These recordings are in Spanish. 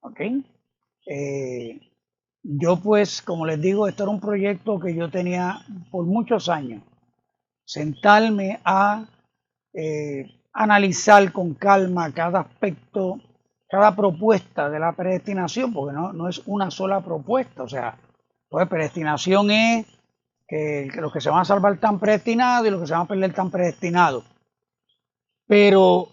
¿ok? Yo pues, como les digo, esto era un proyecto que yo tenía por muchos años. Sentarme a analizar con calma cada aspecto, cada propuesta de la predestinación, porque no es una sola propuesta. O sea, pues predestinación es que los que se van a salvar están predestinados y los que se van a perder están predestinados. Pero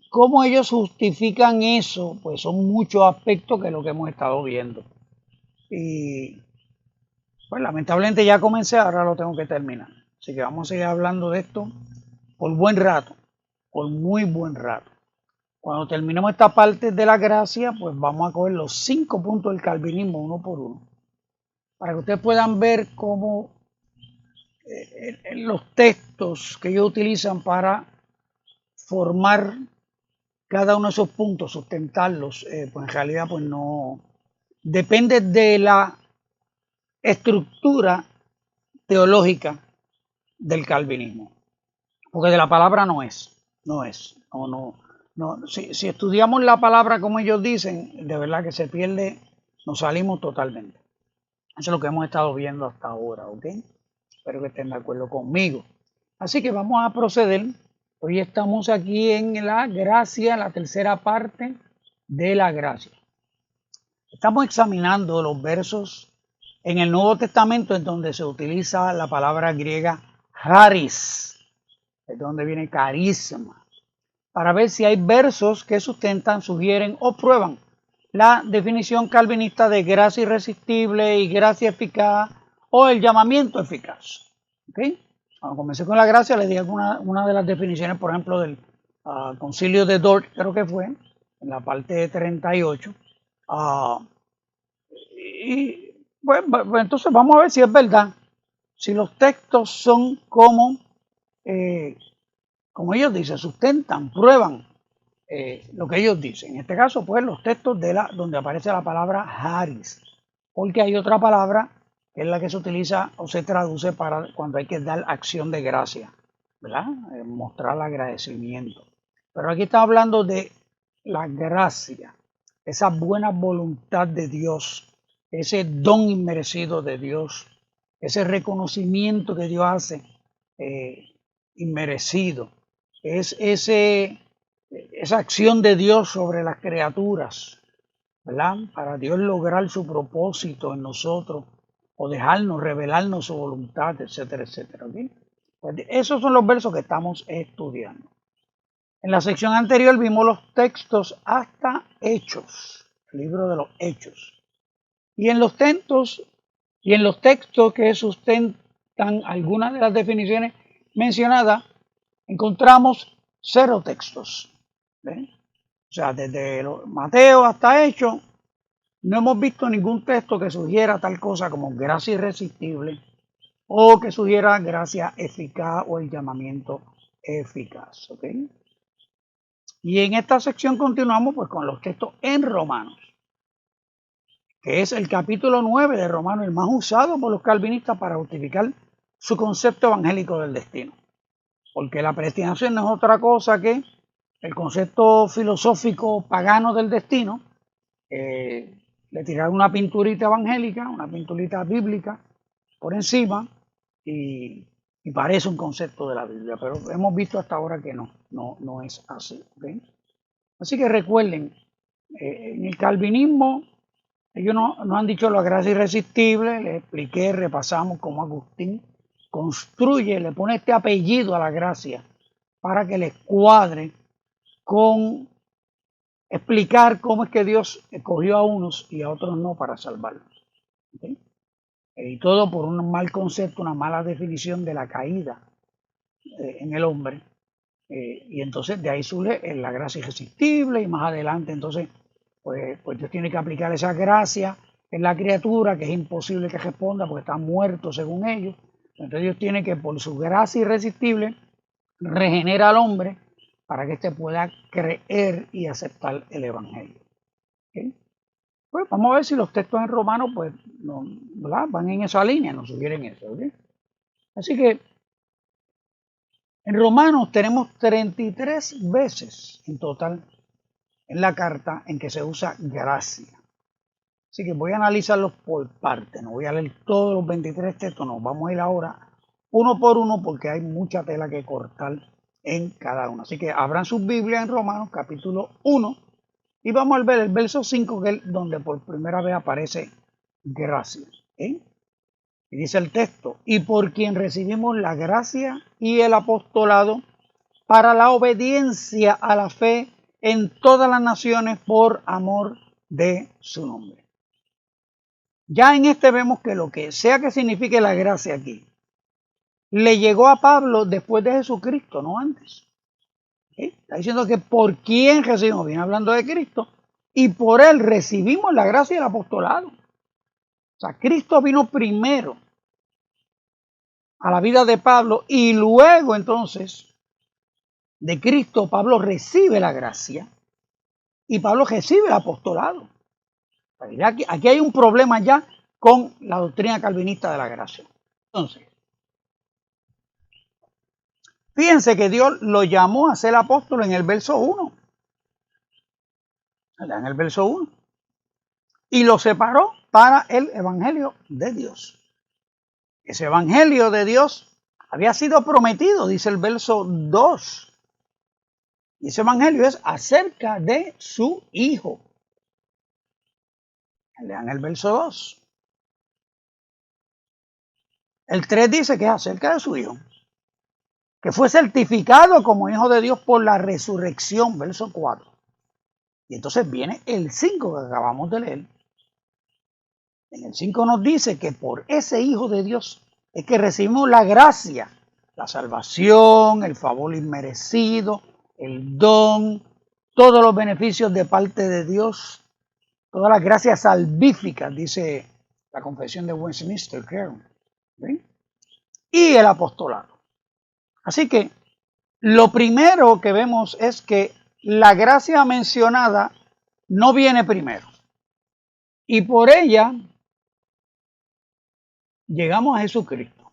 cómo ellos justifican eso, pues son muchos aspectos que lo que hemos estado viendo. Y pues lamentablemente ya comencé, ahora lo tengo que terminar. Así que vamos a seguir hablando de esto por buen rato, por muy buen rato. Cuando terminemos esta parte de la gracia, pues vamos a coger los 5 puntos del calvinismo uno por uno, para que ustedes puedan ver cómo los textos que ellos utilizan para formar cada uno de esos puntos, sustentarlos, pues en realidad pues no depende de la estructura teológica del calvinismo, porque de la palabra no es, si estudiamos la palabra como ellos dicen, de verdad que se pierde, nos salimos totalmente. Eso es lo que hemos estado viendo hasta ahora, ¿ok? Espero que estén de acuerdo conmigo. Así que vamos a proceder. Hoy estamos aquí en la gracia, la tercera parte de la gracia. Estamos examinando los versos en el Nuevo Testamento en donde se utiliza la palabra griega charis, de donde viene carisma, para ver si hay versos que sustentan, sugieren o prueban la definición calvinista de gracia irresistible y gracia eficaz o el llamamiento eficaz. ¿Okay? Cuando comencé con la gracia, les di una de las definiciones, por ejemplo, del concilio de Dort, creo que fue, en la parte 38. Y bueno, entonces vamos a ver si es verdad, si los textos son como ellos dicen, sustentan, prueban lo que ellos dicen. En este caso, pues los textos donde aparece la palabra charis, porque hay otra palabra que es la que se utiliza o se traduce para cuando hay que dar acción de gracia, ¿verdad? Mostrar el agradecimiento. Pero aquí está hablando de la gracia, esa buena voluntad de Dios, ese don inmerecido de Dios, ese reconocimiento que Dios hace inmerecido, es esa acción de Dios sobre las criaturas, ¿verdad? Para Dios lograr su propósito en nosotros o dejarnos, revelarnos su voluntad, etcétera, etcétera. ¿Okay? Pues esos son los versos que estamos estudiando. En la sección anterior vimos los textos hasta Hechos, el libro de los Hechos. Y en los textos que sustentan algunas de las definiciones mencionadas, encontramos 0 textos. ¿Ven? O sea, desde Mateo hasta Hechos, no hemos visto ningún texto que sugiera tal cosa como gracia irresistible o que sugiera gracia eficaz o el llamamiento eficaz. ¿Ok? Y en esta sección continuamos pues con los textos en Romanos, que es el capítulo 9 de Romanos, el más usado por los calvinistas para justificar su concepto evangélico del destino. Porque la predestinación no es otra cosa que el concepto filosófico pagano del destino. Le tiraron una pinturita evangélica, una pinturita bíblica por encima y parece un concepto de la Biblia, pero hemos visto hasta ahora que no es así. ¿Okay? Así que recuerden, en el calvinismo ellos no han dicho la gracia irresistible, les expliqué, repasamos cómo Agustín construye, le pone este apellido a la gracia para que les cuadre con explicar cómo es que Dios escogió a unos y a otros no para salvarlos. ¿Okay? Y todo por un mal concepto, una mala definición de la caída en el hombre. Y entonces de ahí surge la gracia irresistible y más adelante entonces pues Dios tiene que aplicar esa gracia en la criatura que es imposible que responda porque está muerto según ellos. Entonces Dios tiene que por su gracia irresistible regenera al hombre para que éste pueda creer y aceptar el evangelio. ¿Okay? Pues vamos a ver si los textos en Romanos pues no, van en esa línea, nos sugieren eso. ¿Okay? Así que en Romanos tenemos 33 veces en total en la carta en que se usa gracia. Así que voy a analizarlos por parte, no voy a leer todos los 23 textos, nos vamos a ir ahora uno por uno porque hay mucha tela que cortar en cada uno. Así que abran sus Biblias en Romanos capítulo 1 y vamos a ver el verso 5, que es donde por primera vez aparece gracia. Y dice el texto, y por quien recibimos la gracia y el apostolado para la obediencia a la fe en todas las naciones por amor de su nombre. Ya en este vemos que lo que sea que signifique la gracia aquí, le llegó a Pablo después de Jesucristo, no antes. Está diciendo que por quién recibimos, viene hablando de Cristo, y por él recibimos la gracia y el apostolado. O sea, Cristo vino primero a la vida de Pablo y luego entonces de Cristo Pablo recibe la gracia y Pablo recibe el apostolado. Aquí hay un problema ya con la doctrina calvinista de la gracia. Entonces, fíjense que Dios lo llamó a ser apóstol en el verso 1. En el verso 1. Y lo separó para el evangelio de Dios. Ese evangelio de Dios había sido prometido, dice el verso 2. Y ese evangelio es acerca de su Hijo. Lean el verso 2. El 3 dice que es acerca de su Hijo, que fue certificado como Hijo de Dios por la resurrección, verso 4. Y entonces viene el 5 que acabamos de leer. En el 5 nos dice que por ese Hijo de Dios es que recibimos la gracia, la salvación, el favor inmerecido, el don, todos los beneficios de parte de Dios, todas las gracias salvíficas, dice la Confesión de Westminster, creo. ¿Sí? Y el apostolado. Así que lo primero que vemos es que la gracia mencionada no viene primero. Y por ella llegamos a Jesucristo.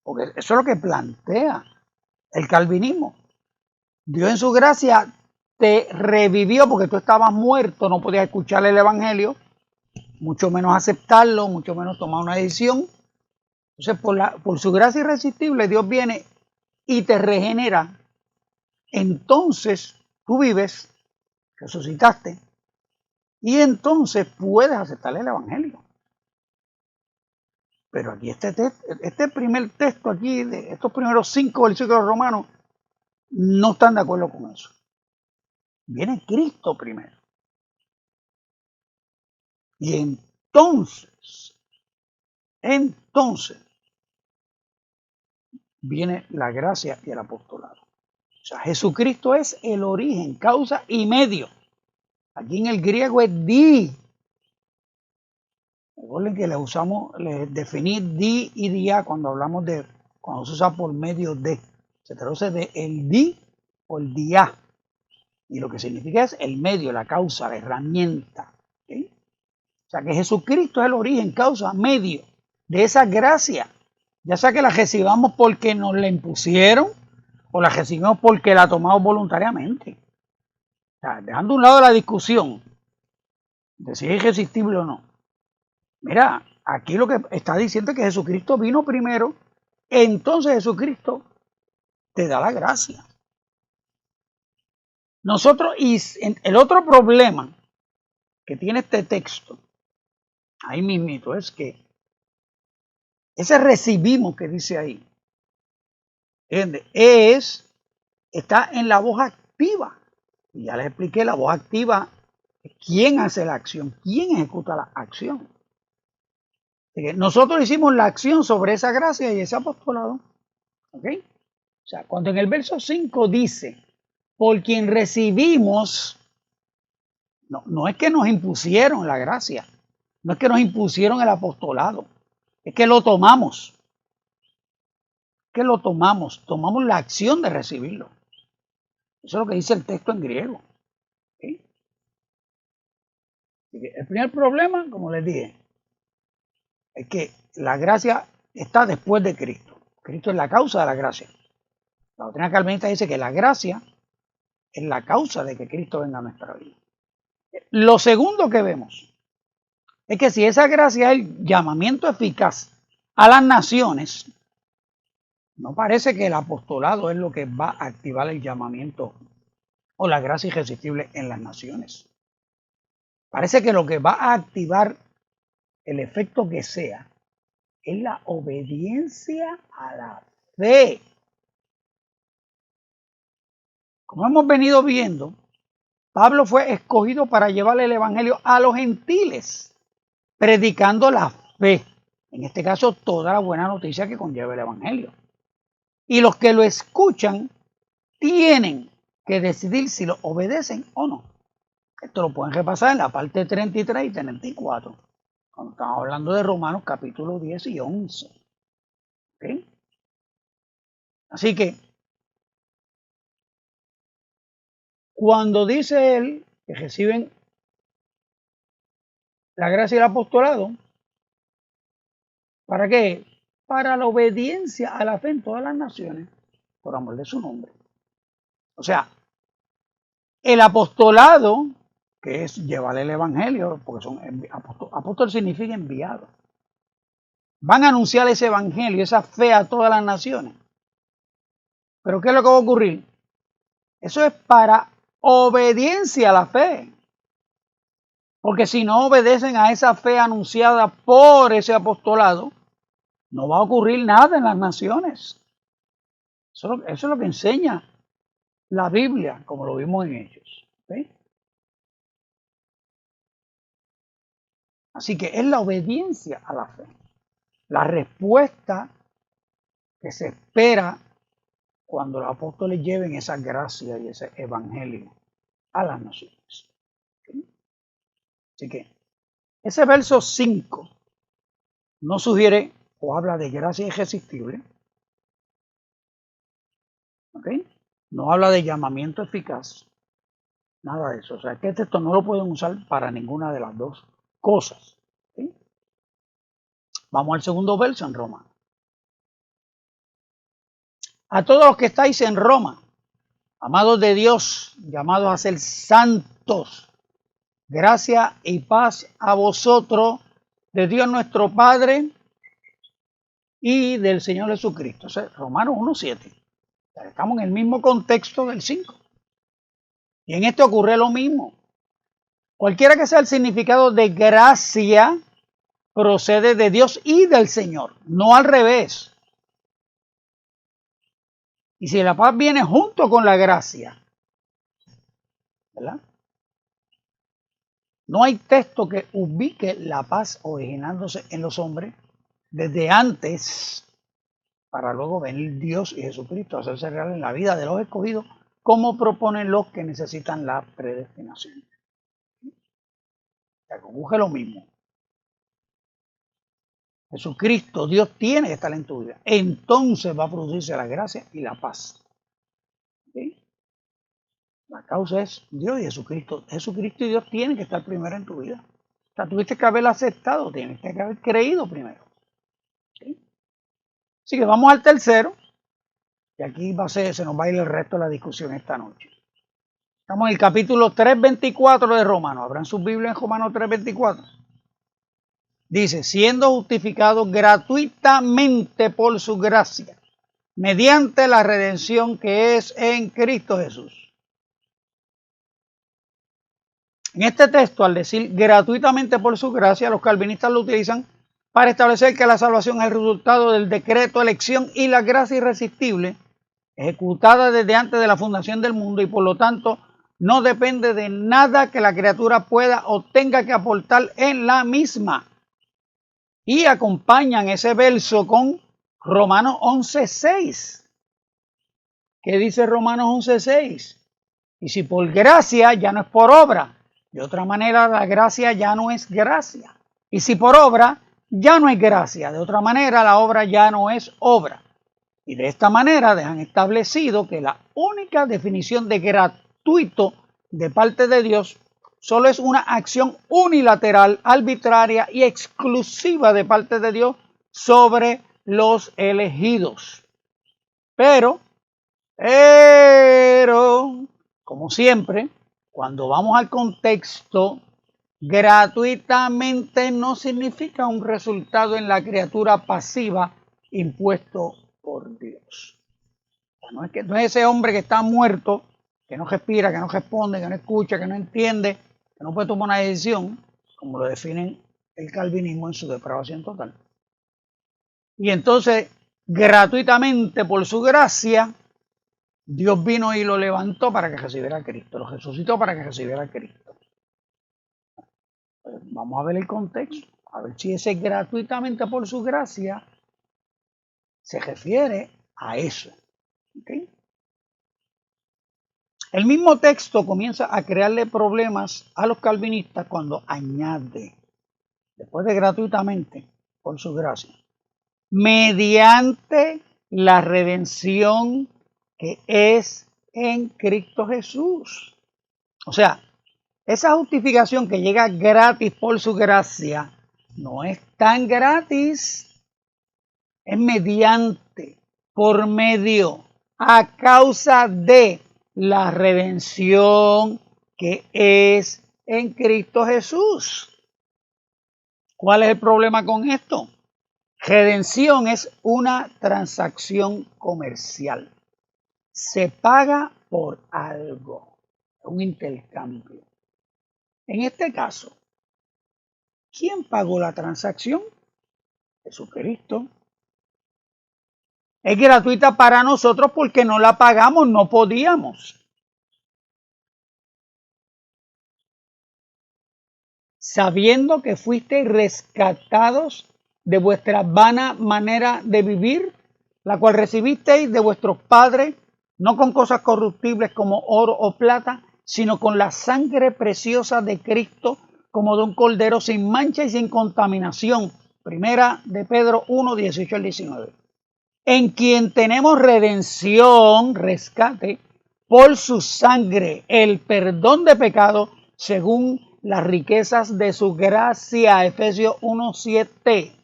Porque eso es lo que plantea el calvinismo. Dios en su gracia te revivió porque tú estabas muerto, no podías escuchar el evangelio, mucho menos aceptarlo, mucho menos tomar una decisión. Entonces, por su gracia irresistible, Dios viene y te regenera. Entonces, tú vives, resucitaste, y entonces puedes aceptar el evangelio. Pero aquí este primer texto aquí, de estos primeros 5 versículos romanos, no están de acuerdo con eso. Viene Cristo primero. Y entonces, viene la gracia y el apostolado. O sea, Jesucristo es el origen, causa y medio. Aquí en el griego es di. Recuerden que le definí di y dia cuando cuando se usa por medio de. Se traduce de el di o el dia. Y lo que significa es el medio, la causa, la herramienta. ¿Sí? O sea que Jesucristo es el origen, causa, medio de esa gracia. Ya sea que la recibamos porque nos la impusieron o la recibimos porque la tomamos voluntariamente. O sea, dejando a un lado la discusión de si es irresistible o no. Mira, aquí lo que está diciendo es que Jesucristo vino primero, entonces Jesucristo te da la gracia. Nosotros, y el otro problema que tiene este texto, ahí mismito, es que ese recibimos que dice ahí, ¿entiendes? Está en la voz activa. Y ya les expliqué, la voz activa, ¿quién hace la acción? ¿Quién ejecuta la acción? Nosotros hicimos la acción sobre esa gracia y ese apostolado. ¿Ok? O sea, cuando en el verso 5 dice, por quien recibimos, no es que nos impusieron la gracia, no es que nos impusieron el apostolado, es que lo tomamos. Tomamos la acción de recibirlo. Eso es lo que dice el texto en griego. ¿Okay? El primer problema, como les dije, es que la gracia está después de Cristo. Cristo es la causa de la gracia. La doctrina calvinista dice que la gracia es la causa de que Cristo venga a nuestra vida. Lo segundo que vemos es que si esa gracia es el llamamiento eficaz a las naciones, no parece que el apostolado es lo que va a activar el llamamiento o la gracia irresistible en las naciones. Parece que lo que va a activar el efecto que sea es la obediencia a la fe. Como hemos venido viendo, Pablo fue escogido para llevar el evangelio a los gentiles, predicando la fe. En este caso, toda la buena noticia que conlleva el evangelio. Y los que lo escuchan tienen que decidir si lo obedecen o no. Esto lo pueden repasar en la parte 33 y 34, cuando estamos hablando de Romanos capítulo 10 y 11. ¿Okay? Así que, cuando dice él que reciben la gracia y el apostolado, ¿para qué? Para la obediencia a la fe en todas las naciones, por amor de su nombre. O sea, el apostolado, que es llevar el evangelio, porque son apóstol significa enviado. Van a anunciar ese evangelio, esa fe a todas las naciones. Pero ¿qué es lo que va a ocurrir? Eso es para obediencia a la fe. Porque si no obedecen a esa fe anunciada por ese apostolado, no va a ocurrir nada en las naciones. Eso es lo que enseña la Biblia, como lo vimos en Hechos. ¿Sí? Así que es la obediencia a la fe. La respuesta que se espera cuando los apóstoles lleven esa gracia y ese evangelio a las naciones. ¿Sí? Así que ese verso 5 no sugiere o habla de gracia irresistible. ¿Okay? No habla de llamamiento eficaz. Nada de eso. O sea, que este texto no lo pueden usar para ninguna de las dos cosas. ¿Sí? Vamos al segundo verso en Roma. A todos los que estáis en Roma, amados de Dios, llamados a ser santos, gracia y paz a vosotros, de Dios nuestro Padre y del Señor Jesucristo. O sea, Romanos 1:7. Estamos en el mismo contexto del 5. Y en este ocurre lo mismo. Cualquiera que sea el significado de gracia, procede de Dios y del Señor, no al revés. Y si la paz viene junto con la gracia, ¿verdad? No hay texto que ubique la paz originándose en los hombres desde antes, para luego venir Dios y Jesucristo a hacerse real en la vida de los escogidos, como proponen los que necesitan la predestinación. Se conjuga lo mismo. Jesucristo, Dios tiene que estar en tu vida. Entonces va a producirse la gracia y la paz. ¿Sí? La causa es Dios y Jesucristo. Jesucristo y Dios tienen que estar primero en tu vida. O sea, tuviste que haberlo aceptado, tienes que haber creído primero. ¿Sí? Así que vamos al tercero. Y aquí se nos va a ir el resto de la discusión esta noche. Estamos en el capítulo 3:24 de Romanos. ¿Abran sus Biblias en Romanos 3:24? Dice, siendo justificados gratuitamente por su gracia, mediante la redención que es en Cristo Jesús. En este texto, al decir gratuitamente por su gracia, los calvinistas lo utilizan para establecer que la salvación es el resultado del decreto, elección y la gracia irresistible ejecutada desde antes de la fundación del mundo y por lo tanto no depende de nada que la criatura pueda o tenga que aportar en la misma. Y acompañan ese verso con Romanos 11:6. ¿Qué dice Romanos 11:6? Y si por gracia ya no es por obra. De otra manera, la gracia ya no es gracia. Y si por obra, ya no es gracia. De otra manera, la obra ya no es obra. Y de esta manera dejan establecido que la única definición de gratuito de parte de Dios solo es una acción unilateral, arbitraria y exclusiva de parte de Dios sobre los elegidos. Pero, como siempre, Cuando vamos al contexto, gratuitamente no significa un resultado en la criatura pasiva impuesto por Dios. No es ese hombre que está muerto, que no respira, que no responde, que no escucha, que no entiende, que no puede tomar una decisión, como lo definen el calvinismo en su depravación total. Y entonces, gratuitamente, por su gracia, Dios vino y lo levantó para que recibiera a Cristo, lo resucitó para que recibiera a Cristo. Pues vamos a ver el contexto, a ver si ese gratuitamente por su gracia se refiere a eso. ¿Okay? El mismo texto comienza a crearle problemas a los calvinistas cuando añade, después de gratuitamente, por su gracia, mediante la redención que es en Cristo Jesús. O sea, esa justificación que llega gratis por su gracia no es tan gratis, es mediante, por medio, a causa de la redención que es en Cristo Jesús. ¿Cuál es el problema con esto? Redención es una transacción comercial. Se paga por algo, un intercambio. En este caso, ¿quién pagó la transacción? Jesucristo. Es gratuita para nosotros porque no la pagamos, no podíamos. Sabiendo que fuisteis rescatados de vuestra vana manera de vivir, la cual recibisteis de vuestros padres, no con cosas corruptibles como oro o plata, sino con la sangre preciosa de Cristo, como de un cordero sin mancha y sin contaminación. Primera de Pedro 1, 18 al 19. En quien tenemos redención, rescate, por su sangre, el perdón de pecado, según las riquezas de su gracia, Efesios 1:7.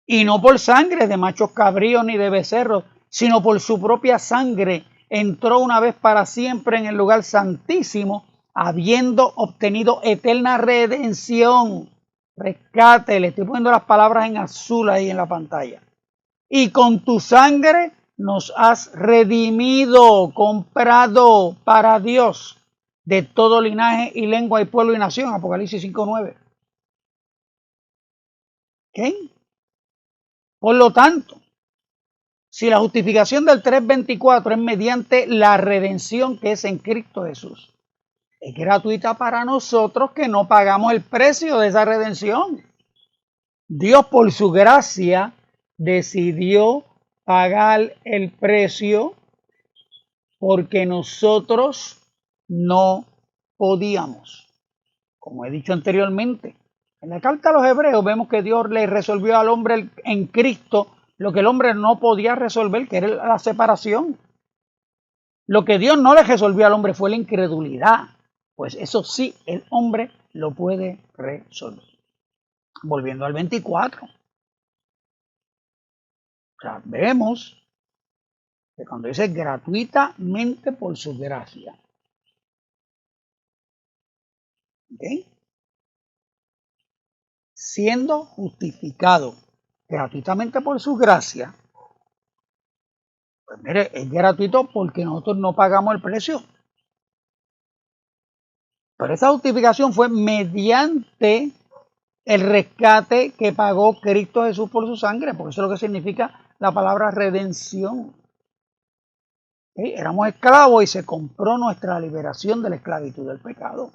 Y no por sangre de machos cabríos ni de becerros, sino por su propia sangre, entró una vez para siempre en el lugar santísimo, habiendo obtenido eterna redención. Rescate, le estoy poniendo las palabras en azul ahí en la pantalla. Y con tu sangre nos has redimido, comprado para Dios de todo linaje y lengua y pueblo y nación, Apocalipsis 5:9. ¿Okay? Por lo tanto, si la justificación del 3:24 es mediante la redención que es en Cristo Jesús, es gratuita para nosotros que no pagamos el precio de esa redención. Dios por su gracia decidió pagar el precio porque nosotros no podíamos. Como he dicho anteriormente, en la carta a los Hebreos vemos que Dios le resolvió al hombre en Cristo lo que el hombre no podía resolver, que era la separación. Lo que Dios no le resolvió al hombre fue la incredulidad. Pues eso sí, el hombre lo puede resolver. Volviendo al 24. O sea, vemos que cuando dice gratuitamente por su gracia. ¿Okay? Siendo justificado gratuitamente por su gracia, pues mire, es gratuito porque nosotros no pagamos el precio. Pero esa justificación fue mediante el rescate que pagó Cristo Jesús por su sangre, porque eso es lo que significa la palabra redención. ¿Sí? Éramos esclavos y se compró nuestra liberación de la esclavitud del pecado.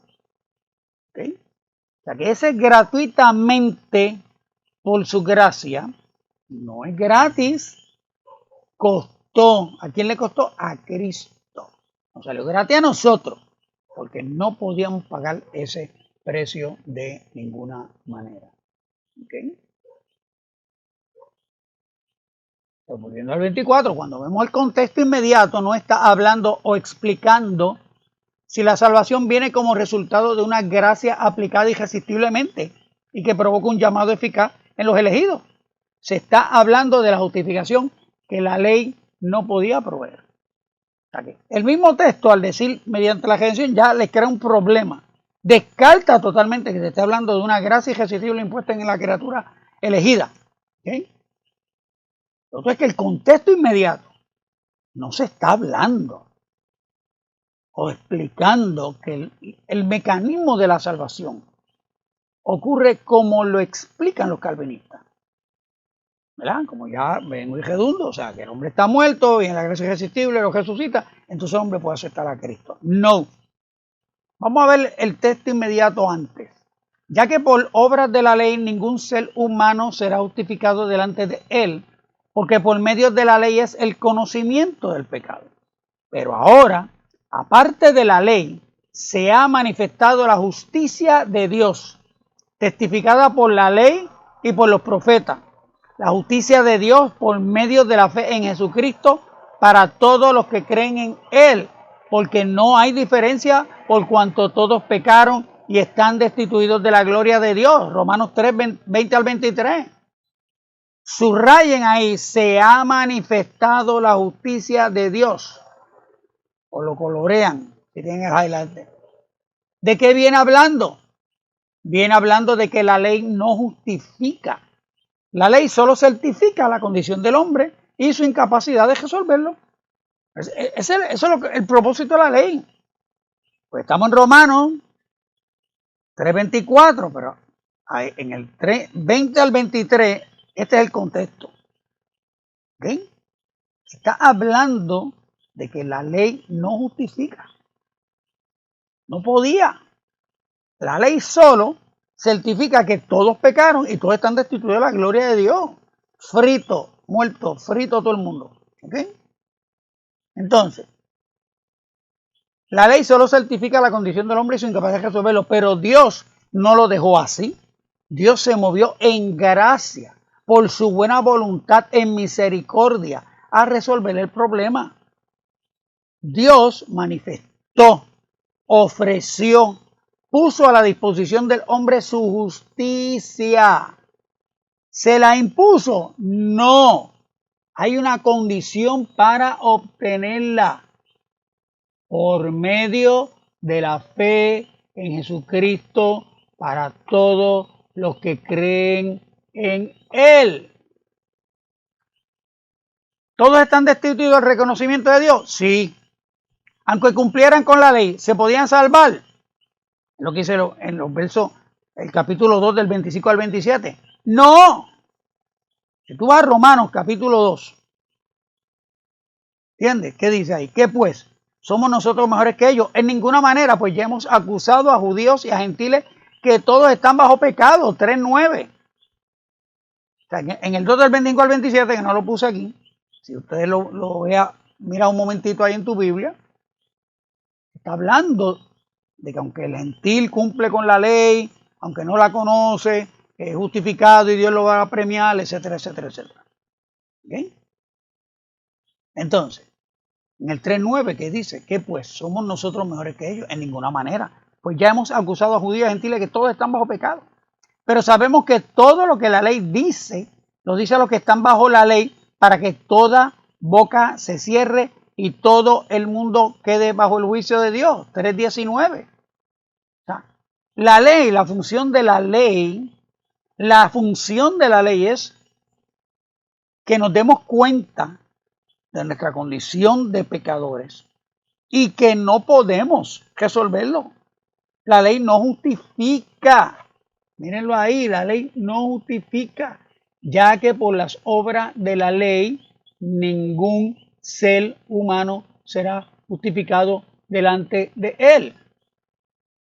¿Sí? O sea que ese gratuitamente por su gracia no es gratis, costó. ¿A quién le costó? A Cristo. Nos salió gratis a nosotros, porque no podíamos pagar ese precio de ninguna manera. ¿Okay? Pues volviendo al 24, cuando vemos el contexto inmediato, no está hablando o explicando si la salvación viene como resultado de una gracia aplicada irresistiblemente y que provoca un llamado eficaz en los elegidos. Se está hablando de la justificación que la ley no podía proveer. sea que el mismo texto, al decir mediante la redención, ya les crea un problema. Descarta totalmente que se esté hablando de una gracia irresistible impuesta en la criatura elegida. ¿Okay? Lo otro es que el contexto inmediato no se está hablando o explicando que el mecanismo de la salvación ocurre como lo explican los calvinistas. ¿Verdad? Como ya vengo y redundo, o sea, que el hombre está muerto y en la gracia irresistible lo resucita, entonces el hombre puede aceptar a Cristo. No. Vamos a ver el texto inmediato antes. Ya que por obras de la ley ningún ser humano será justificado delante de él, porque por medio de la ley es el conocimiento del pecado. Pero ahora, aparte de la ley, se ha manifestado la justicia de Dios, testificada por la ley y por los profetas. La justicia de Dios por medio de la fe en Jesucristo para todos los que creen en Él, porque no hay diferencia por cuanto todos pecaron y están destituidos de la gloria de Dios. Romanos 3, 20 al 23. Subrayen ahí, se ha manifestado la justicia de Dios. O lo colorean, si tienen el highlight. ¿De qué viene hablando? Viene hablando de que la ley no justifica. La ley solo certifica la condición del hombre y su incapacidad de resolverlo. Eso es el propósito de la ley. Pues estamos en Romanos 3:24, pero en el 20 al 23, este es el contexto. ¿Okay? Está hablando de que la ley no justifica. No podía. La ley solo certifica que todos pecaron y todos están destituidos de la gloria de Dios. Frito, muerto, frito todo el mundo. ¿Okay? Entonces, la ley solo certifica la condición del hombre y su incapacidad de resolverlo, pero Dios no lo dejó así. Dios se movió en gracia, por su buena voluntad, en misericordia, a resolver el problema. Dios manifestó, ofreció, puso a la disposición del hombre su justicia. ¿Se la impuso? No. Hay una condición para obtenerla. Por medio de la fe en Jesucristo para todos los que creen en Él. ¿Todos están destituidos del reconocimiento de Dios? Sí. Aunque cumplieran con la ley, ¿se podían salvar? Lo que dice en los versos, el capítulo 2 del 25 al 27. No. Si tú vas a Romanos capítulo 2, ¿entiendes? ¿Qué dice ahí? ¿Qué pues? ¿Somos nosotros mejores que ellos? En ninguna manera, pues ya hemos acusado a judíos y a gentiles que todos están bajo pecado. 3:9. O sea, en el 2 del 25 al 27, que no lo puse aquí, si ustedes lo vean, mira un momentito ahí en tu Biblia, está hablando de que aunque el gentil cumple con la ley, aunque no la conoce, es justificado y Dios lo va a premiar, etcétera, etcétera, etcétera. ¿Okay? Entonces, en el 3:9 que dice que pues somos nosotros mejores que ellos, en ninguna manera. Pues ya hemos acusado a judíos y gentiles que todos están bajo pecado. Pero sabemos que todo lo que la ley dice, lo dice a los que están bajo la ley para que toda boca se cierre y todo el mundo quede bajo el juicio de Dios. 3:19. O sea, la ley, la función de la ley es que nos demos cuenta de nuestra condición de pecadores y que no podemos resolverlo. La ley no justifica, mírenlo ahí, la ley no justifica, ya que por las obras de la ley ningún ser humano será justificado delante de él.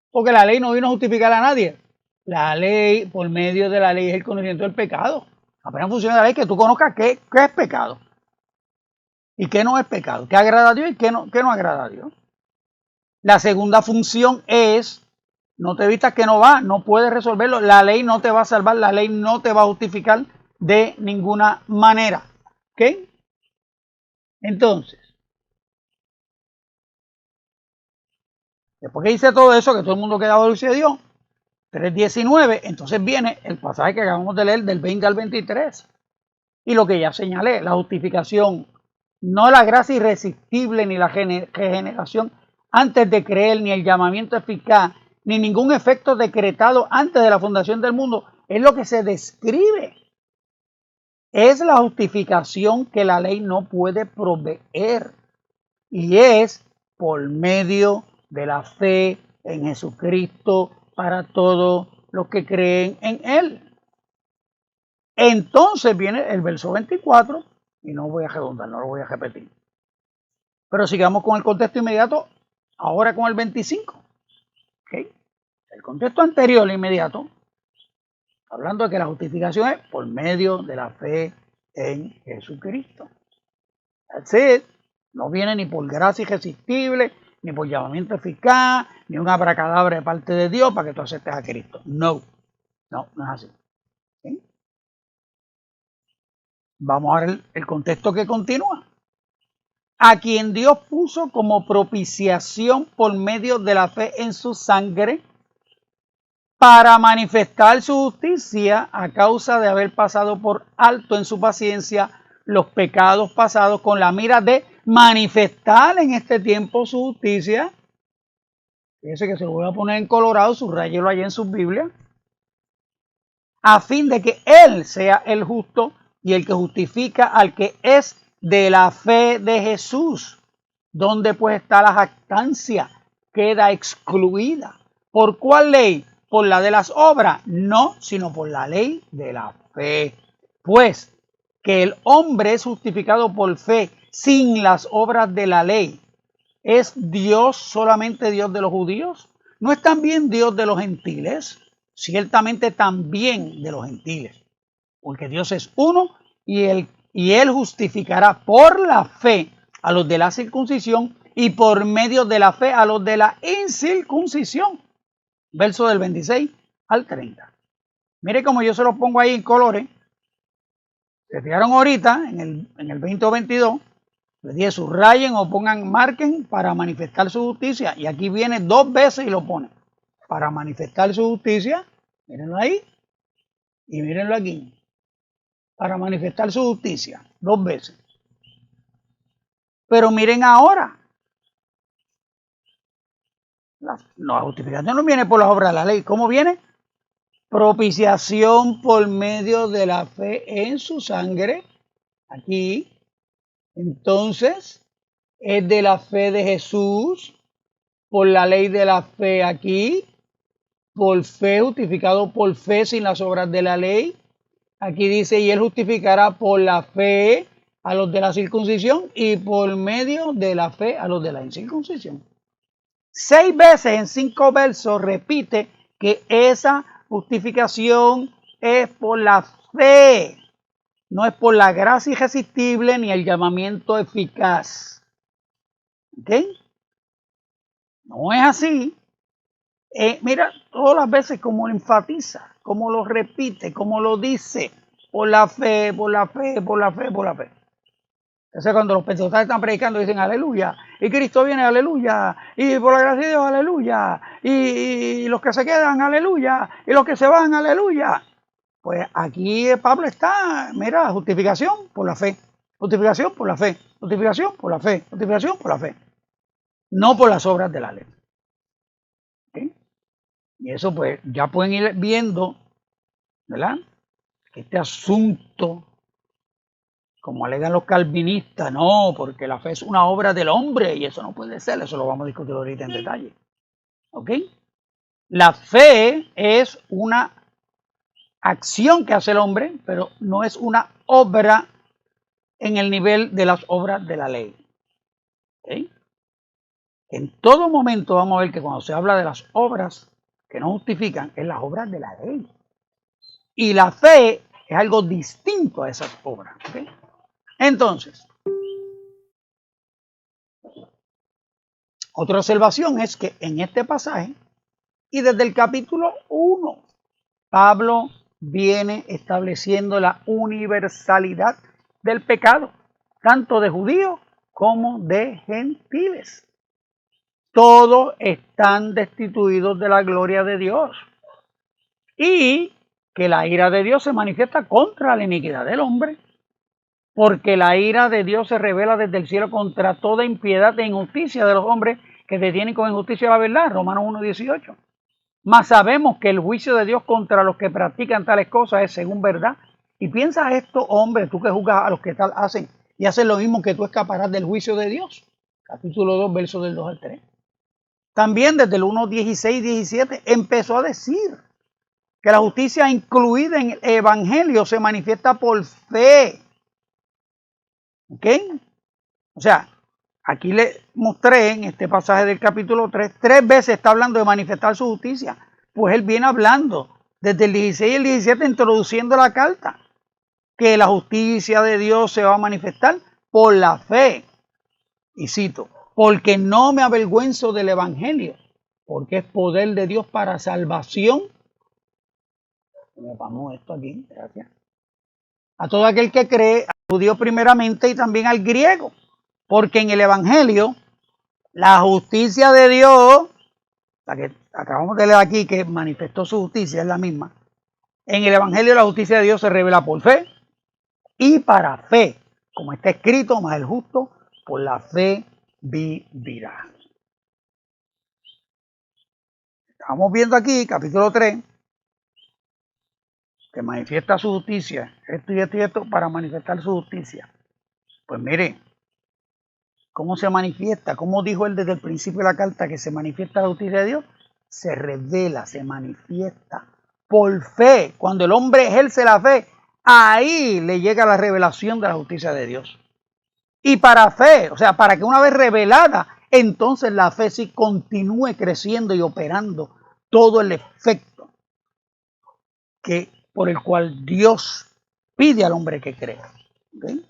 Porque la ley no vino a justificar a nadie. La ley, por medio de la ley, es el conocimiento del pecado. Apenas funciona la ley que tú conozcas qué es pecado. ¿Y qué no es pecado? ¿Qué agrada a Dios y qué no agrada a Dios? La segunda función es, no te vistas que no puedes resolverlo. La ley no te va a salvar, la ley no te va a justificar de ninguna manera. ¿Ok? Entonces, después que dice todo eso, que todo el mundo queda bajo el juicio de Dios, 3:19, entonces viene el pasaje que acabamos de leer del 20 al 23. Y lo que ya señalé, la justificación no la gracia irresistible, ni la regeneración antes de creer, ni el llamamiento eficaz, ni ningún efecto decretado antes de la fundación del mundo. Es lo que se describe. Es la justificación que la ley no puede proveer. Y es por medio de la fe en Jesucristo para todos los que creen en Él. Entonces viene el verso 24, y no voy a redundar, no lo voy a repetir. Pero sigamos con el contexto inmediato, ahora con el 25. ¿Okay? El contexto anterior, inmediato, hablando de que la justificación es por medio de la fe en Jesucristo. That's it. No viene ni por gracia irresistible, ni por llamamiento eficaz, ni un abracadabra de parte de Dios para que tú aceptes a Cristo. No es así. ¿Okay? Vamos a ver el contexto que continúa. A quien Dios puso como propiciación por medio de la fe en su sangre, para manifestar su justicia a causa de haber pasado por alto en su paciencia los pecados pasados, con la mira de manifestar en este tiempo su justicia. Fíjese que se lo voy a poner en colorado, subrayelo allá en sus Biblias, a fin de que Él sea el justo y el que justifica al que es de la fe de Jesús. ¿Dónde pues está la jactancia? Queda excluida. ¿Por cuál ley? ¿Por la de las obras? No, sino por la ley de la fe. Pues que el hombre es justificado por fe sin las obras de la ley. ¿Es Dios solamente Dios de los judíos? ¿No es también Dios de los gentiles? Ciertamente también de los gentiles. Porque Dios es uno y Él justificará por la fe a los de la circuncisión y por medio de la fe a los de la incircuncisión. Verso del 26 al 30. Mire cómo yo se los pongo ahí en colores. Se fijaron ahorita en el 20 o 22. Les dije subrayen o pongan, marquen para manifestar su justicia. Y aquí viene 2 veces y lo pone. Para manifestar su justicia. Mírenlo ahí. Y mírenlo aquí. Para manifestar su justicia. 2 veces. Pero miren ahora. La justificación no viene por las obras de la ley. ¿Cómo viene? Propiciación por medio de la fe en su sangre. Aquí. Entonces, es de la fe de Jesús. Por la ley de la fe aquí. Por fe, justificado por fe sin las obras de la ley. Aquí dice, y Él justificará por la fe a los de la circuncisión y por medio de la fe a los de la incircuncisión. 6 veces en 5 versos repite que esa justificación es por la fe, no es por la gracia irresistible ni el llamamiento eficaz. ¿Ok? No es así. Mira todas las veces como lo enfatiza, como lo repite, como lo dice, por la fe, por la fe, por la fe, por la fe. Entonces cuando los pentecostales están predicando dicen aleluya, y Cristo viene, aleluya, y por la gracia de Dios, aleluya, y los que se quedan, aleluya, y los que se van, aleluya. Pues aquí Pablo está, mira, justificación por la fe, justificación por la fe, justificación por la fe, justificación por la fe, no por las obras de la ley. ¿Okay? Y eso pues ya pueden ir viendo, ¿verdad? Que este asunto, como alegan los calvinistas, no, porque la fe es una obra del hombre y eso no puede ser, eso lo vamos a discutir ahorita en detalle. ¿Ok? La fe es una acción que hace el hombre, pero no es una obra en el nivel de las obras de la ley. ¿Ok? En todo momento vamos a ver que cuando se habla de las obras que no justifican, es las obras de la ley. Y la fe es algo distinto a esas obras. ¿Okay? Entonces, otra observación es que en este pasaje y desde el capítulo 1, Pablo viene estableciendo la universalidad del pecado, tanto de judíos como de gentiles. Todos están destituidos de la gloria de Dios y que la ira de Dios se manifiesta contra la iniquidad del hombre. porque la ira de Dios se revela desde el cielo contra toda impiedad e injusticia de los hombres que detienen con injusticia la verdad, Romanos 1:18. Mas sabemos que el juicio de Dios contra los que practican tales cosas es según verdad. Y piensa esto, hombre, tú que juzgas a los que tal hacen y hacen lo mismo, que tú escaparás del juicio de Dios. Capítulo 2, versos del 2 al 3. También desde el 1:16 y 17 empezó a decir que la justicia incluida en el evangelio se manifiesta por fe. ¿Ok? O sea, aquí le mostré en este pasaje del capítulo 3, 3 veces está hablando de manifestar su justicia. Pues él viene hablando desde el 16 y el 17, introduciendo la carta, que la justicia de Dios se va a manifestar por la fe. Y cito, porque no me avergüenzo del evangelio, porque es poder de Dios para salvación. Vamos esto aquí, gracias. A todo aquel que cree, al judío primeramente y también al griego, porque en el evangelio la justicia de Dios, la que acabamos de leer aquí, que manifestó su justicia, es la misma. En el evangelio la justicia de Dios se revela por fe y para fe, como está escrito, más el justo por la fe vivirá. Estamos viendo aquí, capítulo 3, que manifiesta su justicia, esto y esto y esto, para manifestar su justicia. Pues mire, ¿cómo se manifiesta? ¿Cómo dijo él desde el principio de la carta que se manifiesta la justicia de Dios? Se revela, se manifiesta por fe. Cuando el hombre ejerce la fe, ahí le llega la revelación de la justicia de Dios. Y para fe, o sea, para que una vez revelada, entonces la fe sí continúe creciendo y operando todo el efecto por el cual Dios pide al hombre que crea. ¿Okay?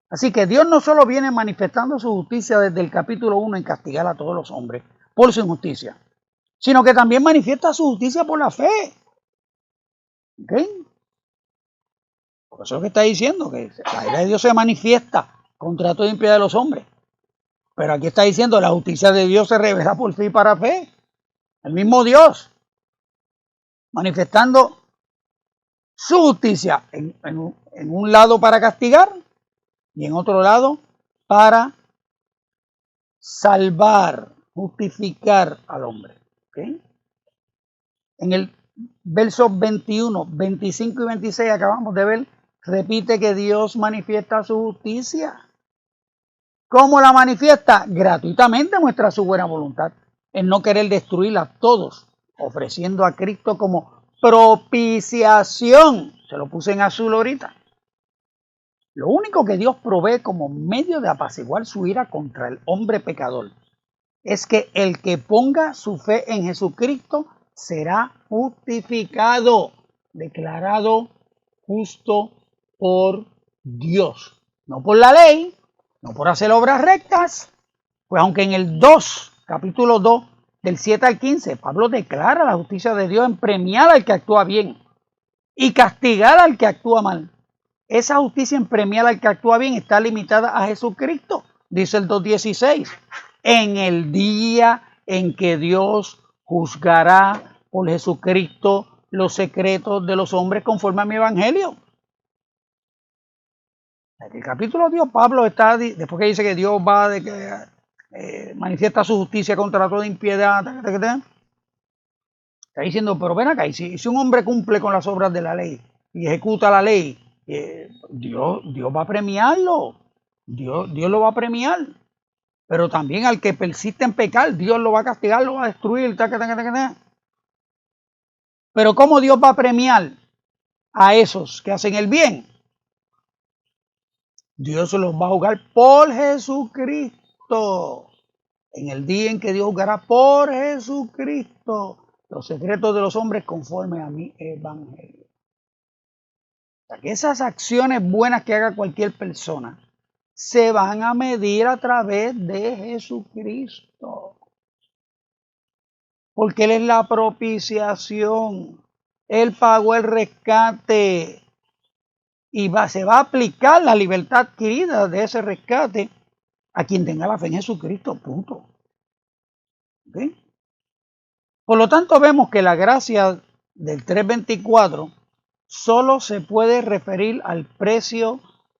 Así que Dios no solo viene manifestando su justicia desde el capítulo 1 en castigar a todos los hombres por su injusticia, sino que también manifiesta su justicia por la fe. ¿Okay? Por eso es lo que está diciendo, que la ira de Dios se manifiesta contra toda impiedad de los hombres. Pero aquí está diciendo, la justicia de Dios se revela por fe y para fe. El mismo Dios manifestando su justicia en un lado para castigar y en otro lado para salvar, justificar al hombre. ¿Okay? En el verso 21, 25 y 26 acabamos de ver, repite que Dios manifiesta su justicia. ¿Cómo la manifiesta? Gratuitamente muestra su buena voluntad en no querer destruir a todos, ofreciendo a Cristo como propiciación. Se lo puse en azul ahorita. Lo único que Dios provee como medio de apaciguar su ira contra el hombre pecador es que el que ponga su fe en Jesucristo será justificado, declarado justo por Dios, no por la ley, no por hacer obras rectas. Pues aunque en el 2, capítulo 2, del 7 al 15, Pablo declara la justicia de Dios en premiar al que actúa bien y castigar al que actúa mal. Esa justicia en premiar al que actúa bien está limitada a Jesucristo, dice el 2:16. En el día en que Dios juzgará por Jesucristo los secretos de los hombres conforme a mi evangelio. En el capítulo 2, Pablo está, después que dice que Dios va de que manifiesta su justicia contra toda impiedad, está diciendo, pero ven acá, y si un hombre cumple con las obras de la ley y ejecuta la ley, Dios va a premiarlo, Dios lo va a premiar. Pero también al que persiste en pecar, Dios lo va a castigar, lo va a destruir. Pero ¿cómo Dios va a premiar a esos que hacen el bien? Dios los va a juzgar por Jesucristo. En el día en que Dios juzgará por Jesucristo los secretos de los hombres conforme a mi evangelio. O sea, que esas acciones buenas que haga cualquier persona se van a medir a través de Jesucristo. Porque Él es la propiciación. Él pagó el rescate. Y se va a aplicar la libertad adquirida de ese rescate a quien tenga la fe en Jesucristo. Punto. ¿Okay? Por lo tanto, vemos que la gracia del 3:24 solo se puede referir al precio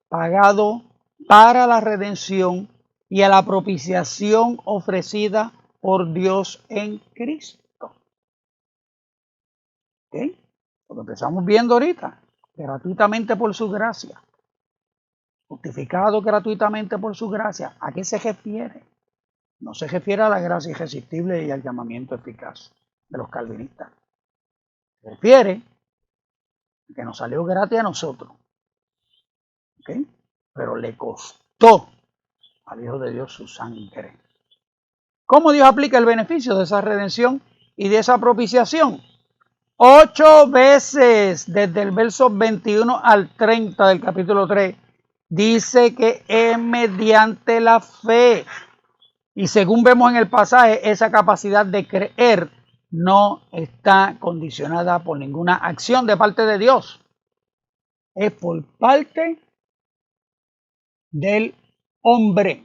pagado para la redención y a la propiciación ofrecida por Dios en Cristo. ¿Ok? Lo que empezamos viendo ahorita, gratuitamente por su gracia. Justificado gratuitamente por su gracia. ¿A qué se refiere? No se refiere a la gracia irresistible y al llamamiento eficaz de los calvinistas. Se refiere a que nos salió gratis a nosotros. ¿Ok? Pero le costó al Hijo de Dios su sangre. ¿Cómo Dios aplica el beneficio de esa redención y de esa propiciación? 8 veces desde el verso 21 al 30 del capítulo 3 dice que es mediante la fe. Y según vemos en el pasaje, esa capacidad de creer no está condicionada por ninguna acción de parte de Dios. Es por parte del hombre.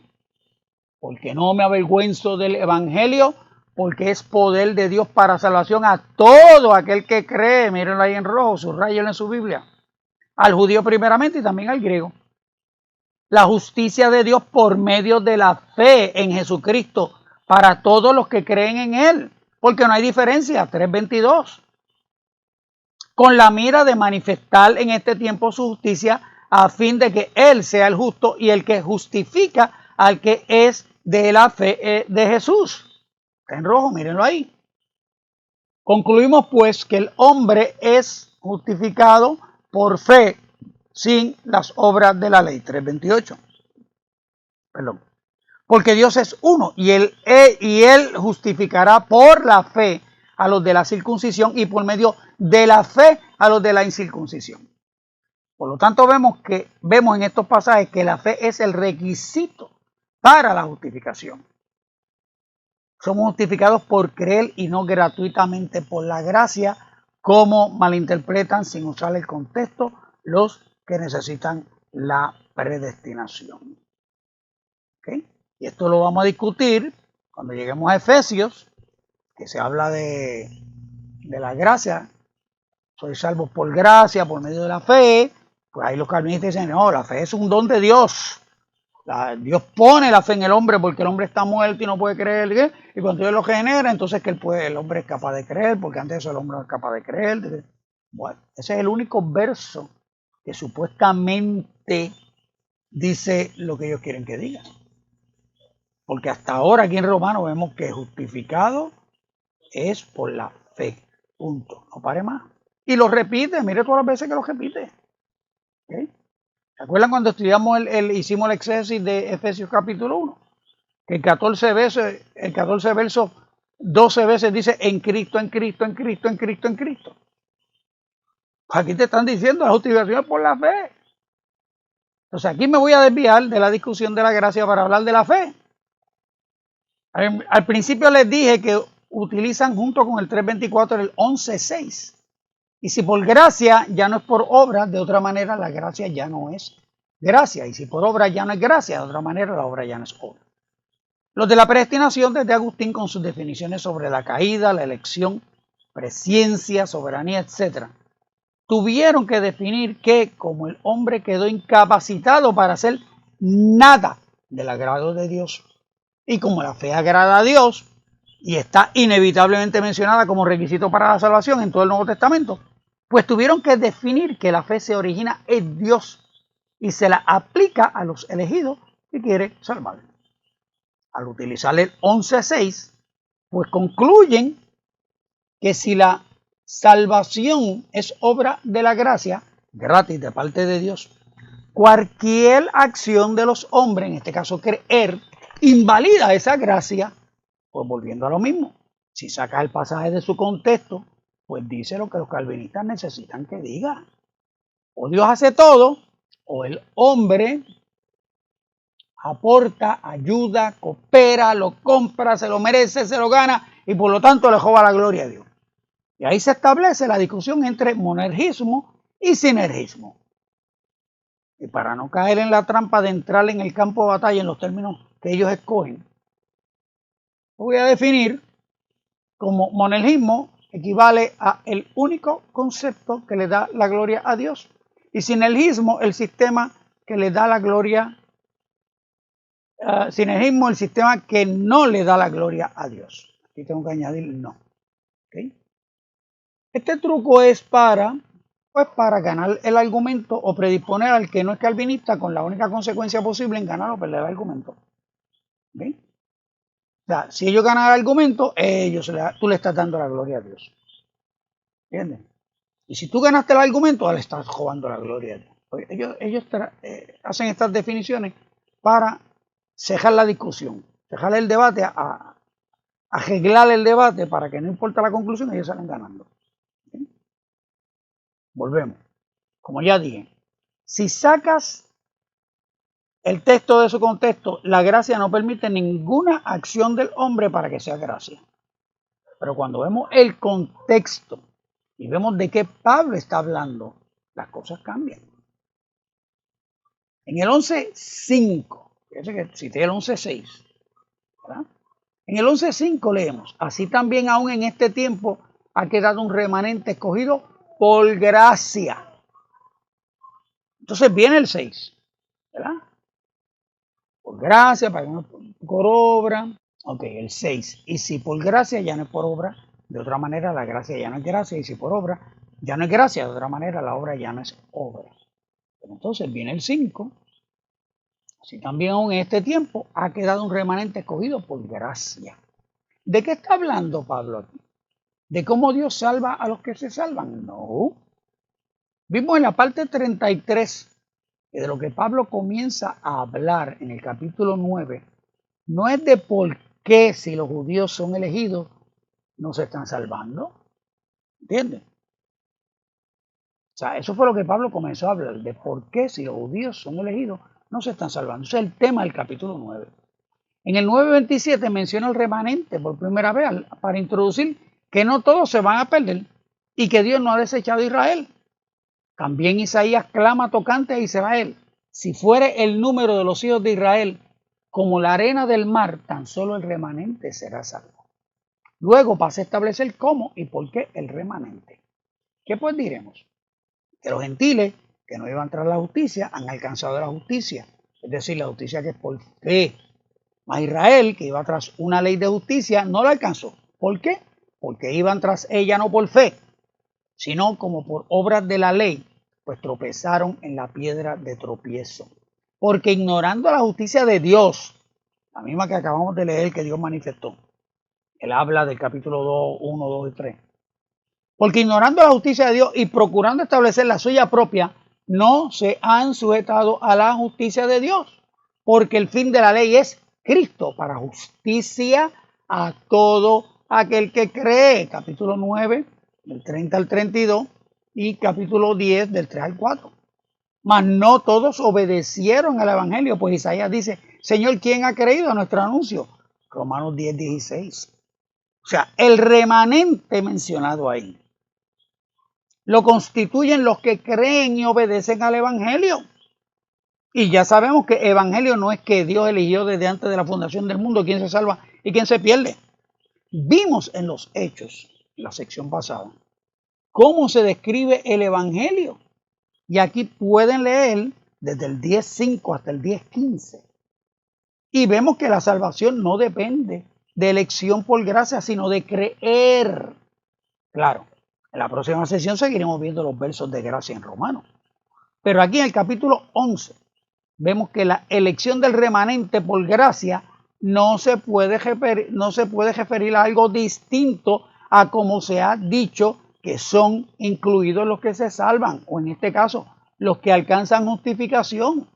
Porque no me avergüenzo del evangelio, porque es poder de Dios para salvación a todo aquel que cree. Mírenlo ahí en rojo, subrayenlo en su Biblia. Al judío primeramente y también al griego. La justicia de Dios por medio de la fe en Jesucristo para todos los que creen en Él. Porque no hay diferencia, 3:22. Con la mira de manifestar en este tiempo su justicia a fin de que Él sea el justo y el que justifica al que es de la fe de Jesús. Está en rojo, mírenlo ahí. Concluimos pues que el hombre es justificado por fe sin las obras de la ley. 3:28. Perdón. Porque Dios es uno y él justificará por la fe a los de la circuncisión y por medio de la fe a los de la incircuncisión. Por lo tanto, vemos en estos pasajes que la fe es el requisito para la justificación. Somos justificados por creer y no gratuitamente por la gracia, como malinterpretan sin usar el contexto los que necesitan la predestinación. ¿Okay? Y esto lo vamos a discutir cuando lleguemos a Efesios, que se habla de la gracia. Soy salvo por gracia, por medio de la fe. Pues ahí los calvinistas dicen, no, la fe es un don de Dios. Dios pone la fe en el hombre porque el hombre está muerto y no puede creer. Y cuando Dios lo genera, entonces que el hombre es capaz de creer, porque antes de eso el hombre no es capaz de creer. Bueno, ese es el único verso que supuestamente dice lo que ellos quieren que diga. Porque hasta ahora aquí en Romanos vemos que justificado es por la fe. Punto. No pare más. Y lo repite, mire todas las veces que lo repite. ¿Okay? ¿Se acuerdan cuando estudiamos hicimos el exégesis de Efesios capítulo 1? Que el 14 versos, 12 veces dice en Cristo, en Cristo, en Cristo, en Cristo, en Cristo. Aquí te están diciendo la justificación es por la fe. Entonces aquí me voy a desviar de la discusión de la gracia para hablar de la fe. Al principio les dije que utilizan junto con el 3:24 el 11:6. Y si por gracia ya no es por obra, de otra manera la gracia ya no es gracia. Y si por obra ya no es gracia, de otra manera la obra ya no es obra. Los de la predestinación desde Agustín con sus definiciones sobre la caída, la elección, presciencia, soberanía, etc. Tuvieron que definir que como el hombre quedó incapacitado para hacer nada del agrado de Dios, y como la fe agrada a Dios y está inevitablemente mencionada como requisito para la salvación en todo el Nuevo Testamento, pues tuvieron que definir que la fe se origina en Dios y se la aplica a los elegidos que quiere salvar. Al utilizar el 11:6, pues concluyen que si la salvación es obra de la gracia, gratis de parte de Dios, cualquier acción de los hombres, en este caso creer, invalida esa gracia. Pues volviendo a lo mismo, si sacas el pasaje de su contexto, pues dice lo que los calvinistas necesitan que diga. O Dios hace todo, o el hombre aporta, ayuda, coopera, lo compra, se lo merece, se lo gana y por lo tanto le roba la gloria a Dios. Y ahí se establece la discusión entre monergismo y sinergismo. Y para no caer en la trampa de entrar en el campo de batalla en los términos que ellos escogen, voy a definir como monergismo equivale a el único concepto que le da la gloria a Dios. Y sinergismo, el sistema que le da la gloria, sinergismo, el sistema que no le da la gloria a Dios. Aquí tengo que añadir no. ¿Okay? Este truco es para ganar el argumento o predisponer al que no es calvinista con la única consecuencia posible en ganar o perder el argumento. ¿Okay? O sea, si ellos ganan el argumento, tú le estás dando la gloria a Dios. ¿Entiendes? Y si tú ganaste el argumento, le estás robando la gloria a Dios. Ellos hacen estas definiciones para cejar la discusión, cejar el debate, arreglar el debate para que no importa la conclusión, ellos salen ganando. ¿Sí? Volvemos. Como ya dije, si sacas el texto de su contexto, la gracia no permite ninguna acción del hombre para que sea gracia. Pero cuando vemos el contexto y vemos de qué Pablo está hablando, las cosas cambian. En el 11.5, fíjense que cité el 11.6, ¿verdad? En el 11.5 leemos, así también aún en este tiempo ha quedado un remanente escogido por gracia. Entonces viene el 6, ¿verdad? Por gracia, para que no por obra. Ok, el 6. Y si por gracia ya no es por obra, de otra manera la gracia ya no es gracia. Y si por obra ya no es gracia, de otra manera la obra ya no es obra. Pero entonces viene el 5. Así también aún en este tiempo ha quedado un remanente escogido por gracia. ¿De qué está hablando Pablo aquí? ¿De cómo Dios salva a los que se salvan? No. Vimos en la parte 33 que de lo que Pablo comienza a hablar en el capítulo 9 no es de por qué si los judíos son elegidos no se están salvando. ¿Entiendes? O sea, eso fue lo que Pablo comenzó a hablar, de por qué si los judíos son elegidos no se están salvando. Ese es el tema del capítulo 9. En el 9.27 menciona el remanente por primera vez para introducir que no todos se van a perder y que Dios no ha desechado a Israel. También Isaías clama tocante a Israel. Si fuere el número de los hijos de Israel como la arena del mar, tan solo el remanente será salvo. Luego pasa a establecer cómo y por qué el remanente. ¿Qué pues diremos? Que los gentiles que no iban tras la justicia han alcanzado la justicia, es decir, la justicia que es por fe. Mas Israel, que iba tras una ley de justicia, no la alcanzó. ¿Por qué? Porque iban tras ella no por fe, sino como por obras de la ley, pues tropezaron en la piedra de tropiezo. Porque ignorando la justicia de Dios, la misma que acabamos de leer que Dios manifestó, él habla del capítulo 2, 1, 2 y 3. Porque ignorando la justicia de Dios y procurando establecer la suya propia, no se han sujetado a la justicia de Dios. Porque el fin de la ley es Cristo para justicia a todo aquel que cree. Capítulo 9, del 30 al 32 y capítulo 10, del 3 al 4. Mas no todos obedecieron al evangelio, pues Isaías dice, Señor, ¿quién ha creído a nuestro anuncio? Romanos 10, 16. O sea, el remanente mencionado ahí lo constituyen los que creen y obedecen al evangelio. Y ya sabemos que evangelio no es que Dios eligió desde antes de la fundación del mundo quién se salva y quién se pierde. Vimos en los Hechos, en la sección pasada, cómo se describe el evangelio. Y aquí pueden leer desde el 10.5 hasta el 10.15. Y vemos que la salvación no depende de elección por gracia, sino de creer. Claro, en la próxima sesión seguiremos viendo los versos de gracia en Romanos. Pero aquí en el capítulo 11 vemos que la elección del remanente por gracia no se puede referir a algo distinto a como se ha dicho que son incluidos los que se salvan, o en este caso, los que alcanzan justificación.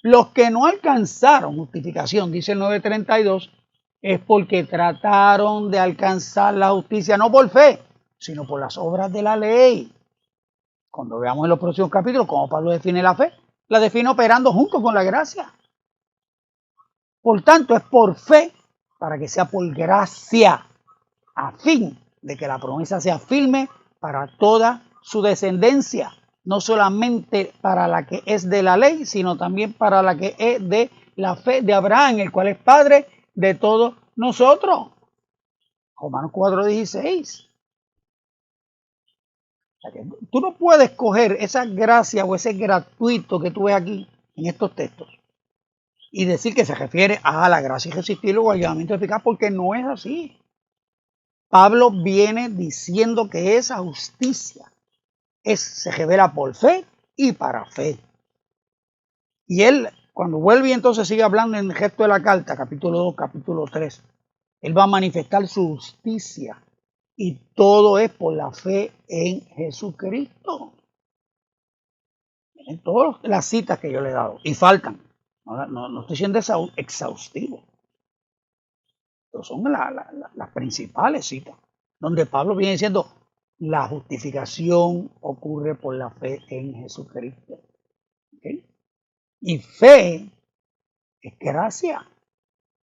Los que no alcanzaron justificación, dice el 9.32, es porque trataron de alcanzar la justicia no por fe, sino por las obras de la ley. Cuando veamos en los próximos capítulos cómo Pablo define la fe, la define operando junto con la gracia. Por tanto, es por fe para que sea por gracia, a fin de que la promesa sea firme para toda su descendencia, no solamente para la que es de la ley, sino también para la que es de la fe de Abraham, el cual es padre de todos nosotros. Romanos 4:16. O sea que tú no puedes coger esa gracia o ese gratuito que tú ves aquí en estos textos y decir que se refiere a la gracia irresistible o al llamamiento eficaz, porque no es así. Pablo viene diciendo que esa justicia se revela por fe y para fe. Y él, cuando vuelve y entonces sigue hablando en el resto de la carta, capítulo 2, capítulo 3, él va a manifestar su justicia. Y todo es por la fe en Jesucristo. En todas las citas que yo le he dado. Y faltan. No estoy siendo exhaustivo. Pero son las principales citas. Donde Pablo viene diciendo, la justificación ocurre por la fe en Jesucristo. ¿Okay? Y fe es gracia.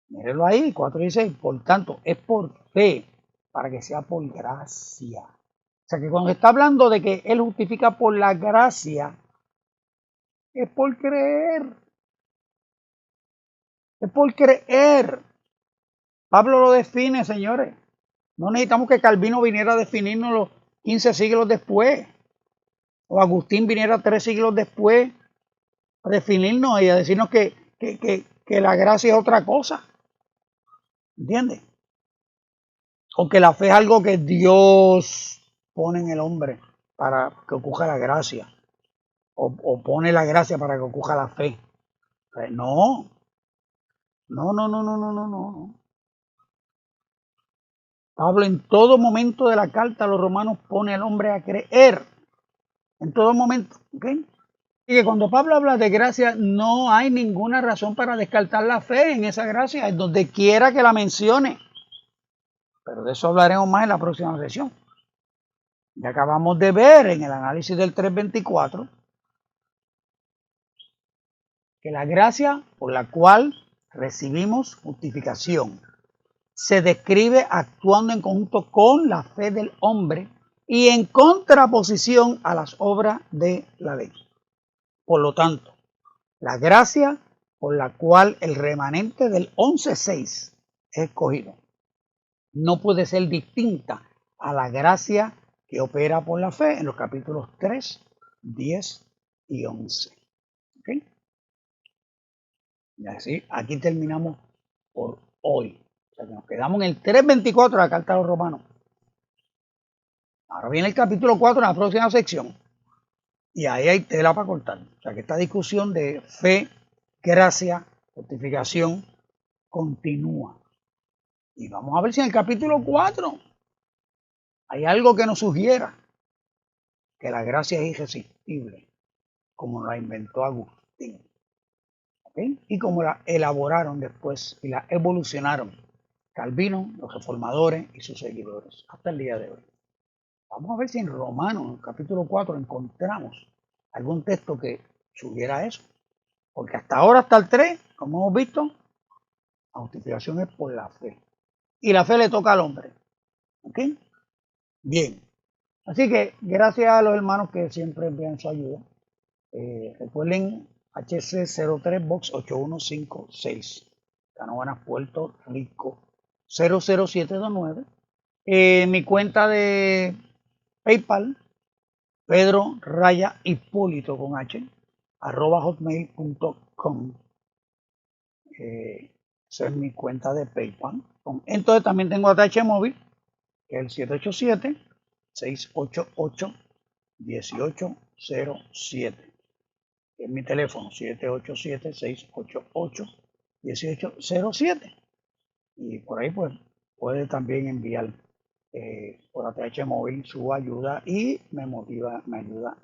Mírenlo ahí, 4:16. Por tanto, es por fe, para que sea por gracia. O sea que cuando está hablando de que Él justifica por la gracia, es por creer. Es por creer. Pablo lo define, señores. No necesitamos que Calvino viniera a definirnos los 15 siglos después. O Agustín viniera 3 siglos después a definirnos y a decirnos que la gracia es otra cosa. ¿Entiendes? O que la fe es algo que Dios pone en el hombre para que ocurra la gracia. O pone la gracia para que ocurra la fe. No. No. Pablo en todo momento de la carta a los romanos pone al hombre a creer. En todo momento. ¿Okay? Y que cuando Pablo habla de gracia, no hay ninguna razón para descartar la fe en esa gracia, en donde quiera que la mencione. Pero de eso hablaremos más en la próxima sesión. Ya acabamos de ver en el análisis del 3:24 que la gracia por la cual recibimos justificación se describe actuando en conjunto con la fe del hombre y en contraposición a las obras de la ley. Por lo tanto, la gracia por la cual el remanente del 11:6 es escogido no puede ser distinta a la gracia que opera por la fe en los capítulos 3, 10 y 11. ¿Okay? Y así, aquí terminamos por hoy. O sea que nos quedamos en el 3:24 de la carta a los romanos. Ahora viene el capítulo 4 en la próxima sección. Y ahí hay tela para cortar. O sea que esta discusión de fe, gracia, justificación continúa. Y vamos a ver si en el capítulo 4 hay algo que nos sugiera que la gracia es irresistible, como la inventó Agustín. ¿Okay? Y como la elaboraron después y la evolucionaron Calvino, los reformadores y sus seguidores, hasta el día de hoy. Vamos a ver si en Romanos, en el capítulo 4, encontramos algún texto que sugiera eso. Porque hasta ahora, hasta el 3, como hemos visto, la justificación es por la fe. Y la fe le toca al hombre. ¿Ok? Bien. Así que gracias a los hermanos que siempre envían su ayuda. Recuerden HC03 Box 8156, Canóvanas, Puerto Rico 00729. Mi cuenta de PayPal, Pedro Raya Hipólito con H, @hotmail.com. Esa es mi cuenta de PayPal. Entonces también tengo ATH móvil, que es el 787-688-1807. Es mi teléfono, 787-688-1807. Y por ahí pues puede también enviar por ATH móvil su ayuda y me ayuda